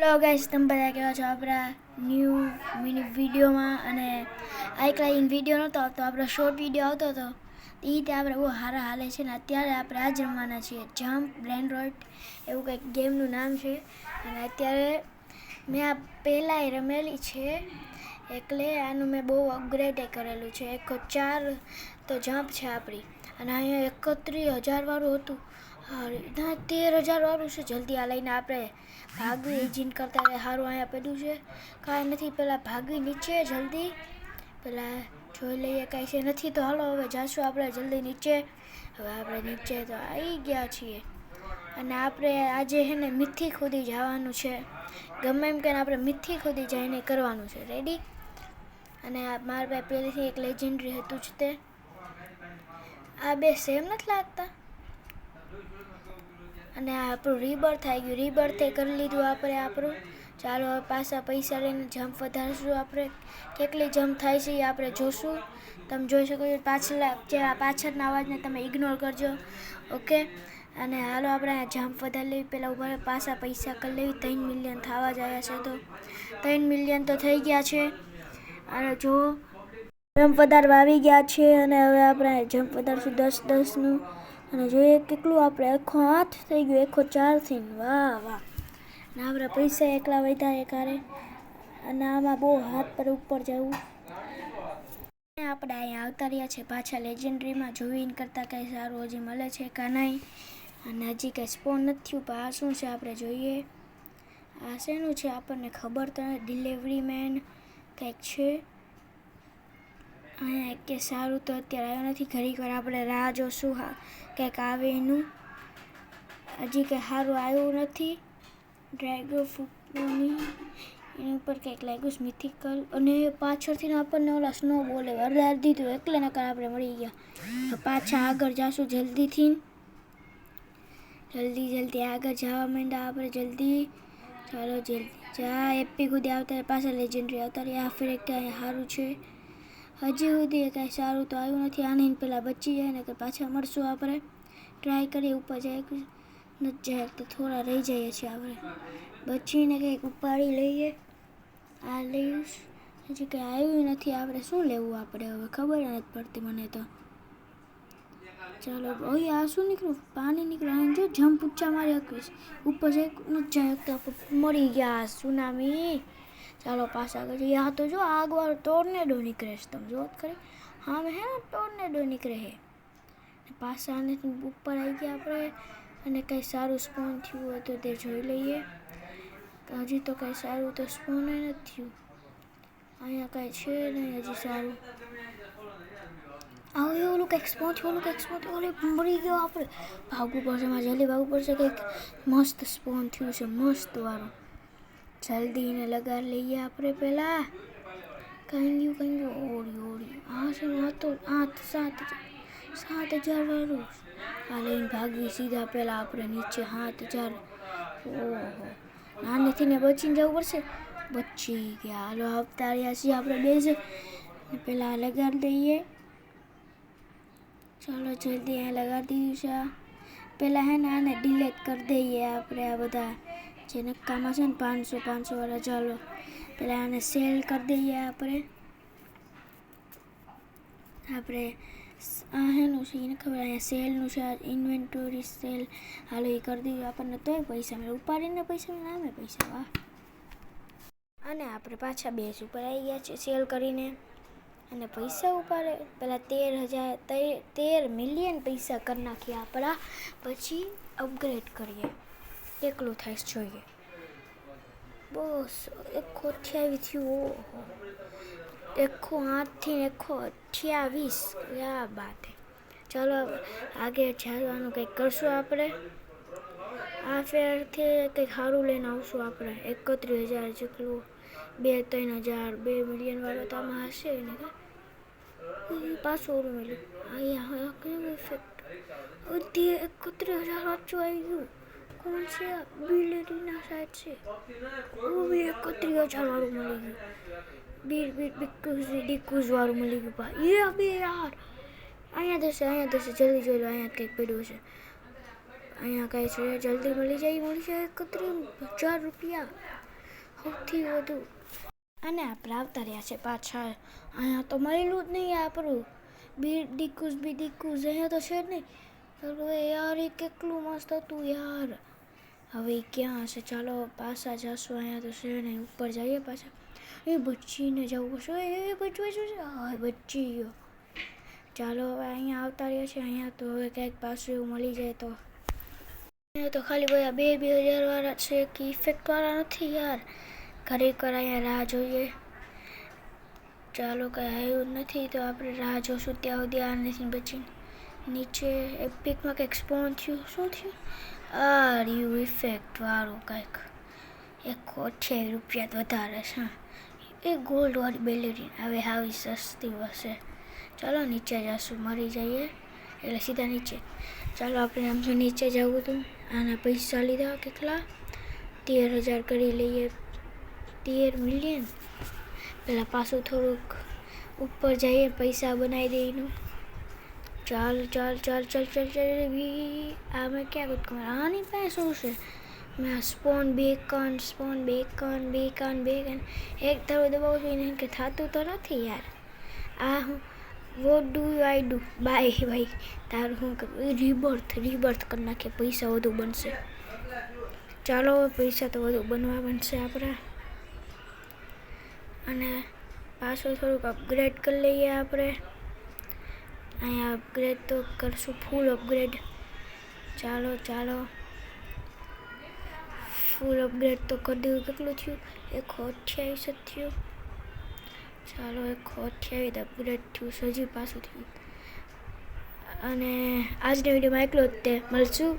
Hello guys, તમે બધા કેવા છો? આપણા ન્યૂ મિની વિડીયોમાં અને આઈકલાઈન વિડીયો નહોતો આવતો, આપણો શોર્ટ વિડીયો આવતો હતો. એ રીતે આપણે બહુ સારા હાલે છે ને અત્યારે આપણે આ જ રમવાના છીએ. જમ્પ બ્રેન્ડરોઇડ એવું કંઈક ગેમનું નામ છે. અને અત્યારે મેં આ પહેલાંય રમેલી છે એટલે આનું મેં બહુ અપગ્રેડ કરેલું છે. 104 તો જમ્પ છે આપણી અને અહીંયા 31,000 વાળું હતું. હા, 13,000 વાળું છે. જલ્દી આ લઈને આપણે ભાગવી એજિન કરતાં સારું અહીંયા પડ્યું છે. કાંઈ નથી, પહેલાં ભાગવી નીચે જલ્દી, પહેલાં જોઈ લઈએ કાંઈ છે નથી તો હાલો હવે જાશું આપણે જલ્દી નીચે. હવે આપણે નીચે તો આવી ગયા છીએ અને આપણે આજે છે ને મિથિક સુધી જવાનું છે. ગમે એમ કે આપણે મિથિક સુધી જઈને કરવાનું છે. રેડી? અને મારા પાસે પહેલેથી એક લેજેન્ડરી હતું જ તે. આ બે સેમ નથી લાગતા. અને આ આપણું રીબર્થ આવી ગયું. રીબર્થે કરી લીધું આપણે આપણું. ચાલો હવે પાછા પૈસા લઈને જમ્પ વધારશું. આપણે કેટલી જમ્પ થાય છે એ આપણે જોશું. તમે જોઈ શકો છો પાછળના અવાજને તમે ઇગ્નોર કરજો. ઓકે, અને હાલો આપણે જમ્પ વધારી લેવી. પહેલાં ઉપર પાછા પૈસા કરી લેવી. 3 મિલિયન થવા જ આવ્યા છે તો 3 મિલિયન તો થઈ ગયા છે. અને જો જમ્પ વધારવા આવી ગયા છે અને હવે આપણે જમ્પ વધારશું 10-10નું. અને જોઈએ કેટલું આપણે 108 થઈ ગયું, 104થી. વાહ વાહ. અને આપણા પૈસા એકલા વધ્યા એકારે. અને આમાં બહુ હાથ પર ઉપર જવું. આપણે અહીંયા આવતા રહ્યા છે પાછા લેજેન્ડરીમાં. જોઈન કરતાં કંઈ સારું હજી મળે છે કાં નહીં. અને હજી કંઈ સ્પોન નથી થયું. પણ આ શું છે આપણે જોઈએ. આ શેનું છે આપણને ખબર તો નથી. ડિલિવરી મેન કંઈક છે અહીંયા. કે સારું તો અત્યારે આવ્યો નથી. ઘડીક વાર આપણે રાહ જોશું કંઈક આવે એનું. હજી કંઈ સારું આવ્યું નથી. ડ્રેગન ફ્રૂટની એની ઉપર કંઈક લાગ્યું છે મિથિકલ. અને પાછળથી આપણને ઓલા સ્નો બોલે વધારી દીધું એટલે નકર આપણે મળી ગયા. પાછા આગળ જાશું જલ્દીથી. જલ્દી આગળ જવા માંડ્યા આપણે જલ્દી. ચાલો જલ્દી જા. એપી સુધી આવતા પાછા લેજેન્ડરી આવતા રહ્યા. આ ફેર કાંઈ સારું છે. હજી સુધી કાંઈ સારું તો આવ્યું નથી. આને પહેલાં બચી જાય ને કે પાછા મળશું આપણે. ટ્રાય કરીએ ઉપર જાય નથી જાય તો થોડા રહી જઈએ છીએ આપણે. બચીને કંઈક ઉપાડી લઈએ. આ લઈશ. હજી કંઈ આવ્યું નથી. આપણે શું લેવું આપણે હવે ખબર નથી પડતી મને તો. ચાલો અહીં આ શું નીકળ્યું? પાણી નીકળ્યું. અહીં જો જમ્પ ઊંચા મારી શકીશ. ઉપર જઈ નથી જાય તો મરી ગયા. સુનામી. ચાલો પાછા આગળ જઈએ. આ તો જો આગવાળો ટોર્નેડો નીકળે છે. તમે જોત ખરી. હા મેં હે ને ટોર્નેડો નીકળે છે. પાછા આને ઉપર આવી ગયા આપણે. અને કંઈ સારું સ્પોન થયું હોય તો તે જોઈ લઈએ. હજી તો કંઈ સારું તો સ્પોન નથી થયું. અહીંયા કાંઈ છે નહીં હજી સારું. આવું ઓલું કંઈક સ્પોન થયું. ઓલે મરી ગયો આપણે. ભાગવું પડશે મારે જલ્દી ભાગવું પડશે. કંઈક મસ્ત સ્પોન થયું છે મસ્ત વાળું. જલ્દી એને લગાડી લઈએ આપણે પહેલાં. કંઈ ગયું ઓળી. આ છે આ તો 7,000 વાળું. આ લઈને ભાગવી સીધા પહેલાં આપણે નીચે. 7,000. ઓહો, નાનેથી ને બચીને જવું પડશે. બચી ગયા. હાલો આવતા રહ્યા છીએ આપણે બેઝ. પહેલાં લગાડી દઈએ. ચાલો જલ્દી અહીંયા લગાડી દીધું છે. પહેલાં હે ને આને ડિલેટ કરી દઈએ આપણે. આ બધા જે નક્કામાં છે ને 500 વાળા. ચાલો પહેલાં આને સેલ કરી દઈએ આપણે. આ હેનું છે એને ખબર. અહીંયા સેલનું છે. Inventory cell. હાલો એ કરી દીધું આપણને. તોય પૈસા મળે. ઉપાડીને પૈસા મળે. નામે પૈસા. વાહ. અને આપણે પાછા બેઝ ઉપર આવી ગયા છે સેલ કરીને. અને પૈસા ઉપાડે પહેલાં 13 મિલિયન પૈસા કરી નાખ્યા આપણા. પછી અપગ્રેડ કરીએ કેટલું થાય જોઈએ. બસ 128 થયું. ઓહો, 108થી 128. ક્યાં બાત હે. ચાલો આગળ જવાનું કંઈક કરશું આપણે. આ ફેરથી કંઈક સારું લઈને આવશું આપણે. 31,000 જેટલું. 2-3,000 2 મિલિયન વાળો તો આમાં હશે ને. પાછું ઓલું મળ્યું. અહીંયા કેવું ઇફેક્ટ. 31,000 સાચું આવી ગયું. કોણ છે? બિલેરીના સાઈડ છે. 31,000 વાળું મળી ગયું. ડિકુઝ વાળું મળી ગયું. એ બે યાર. અહીંયા થશે જલ્દી જોઈ લો. અહીંયા કંઈક પડ્યું છે. અહીંયા કાંઈ છે. જલ્દી મળી જાય. 31,000 રૂપિયા. સૌથી વધુ. અને આપણે આવતા રહ્યા છે પાછા. અહીંયા તો મળેલું જ નહીં આપણું બીડીકુઝ અહીંયા તો છે જ નહીં. હવે યાર એ કેટલું મસ્ત હતું યાર. હવે ક્યાં હશે? ચાલો પાછા જશું. અહીંયા તો છે નહીં. ઉપર જઈએ પાછા. એ બચીને જવું પડશે. એ બચવું છે. હા બચી ગયો. ચાલો હવે અહીંયા આવતા રહ્યા છે. અહીંયા તો હવે કંઈક પાછું એવું મળી જાય તો. અહીંયા તો ખાલી બધા 2,000 વાળા છે કે ઇફેક્ટ વાળા નથી યાર. ખરેખર અહીંયા રાહ જોઈએ. ચાલો કંઈ આવ્યું નથી તો આપણે રાહ જોશું ત્યાં સુધી. આ નથી બચીને નીચે એપિકમાં કંઈક સ્પોન થયું. શું થયું? આ રહ્યું ઇફેક્ટ વાળું કંઈક. 128 રૂપિયા વધારે છે. એ ગોલ્ડવાળી બેલેરીન હવે આવી સસ્તી હશે. ચાલો નીચે જશું. મરી જઈએ એટલે સીધા નીચે. ચાલો આપણે આમ તો નીચે જવું હતું. આના પૈસા લીધા કેટલા? 13,000 કરી લઈએ. 13 મિલિયન. પહેલાં પાછું થોડુંક ઉપર જઈએ પૈસા બનાવી દઈનું. ચાલ આ મેં ક્યાં કૂદકું? આની પાસે શું છે? મેં આ સ્પોન બેકન એક ધરો દબાવું છું એને કે થતું તો નથી યાર. આ હું what do I do? Bye ભાઈ તારું શું કરું? રિબર્થ કરી નાખીએ. પૈસા વધુ બનશે. ચાલો પૈસા તો વધુ બનશે આપણા. અને પાછું થોડુંક અપગ્રેડ કરી લઈએ આપણે. અહીંયા અપગ્રેડ તો કરશું. ફૂલ અપગ્રેડ. ચાલો ફૂલ અપગ્રેડ તો કરી દઉં. કેટલું થયું? 128 થયું. ચાલો 128 અપગ્રેડ થયું. હજી પાછું થયું. અને આજના વિડીયોમાં એટલું જ તે. મળશું.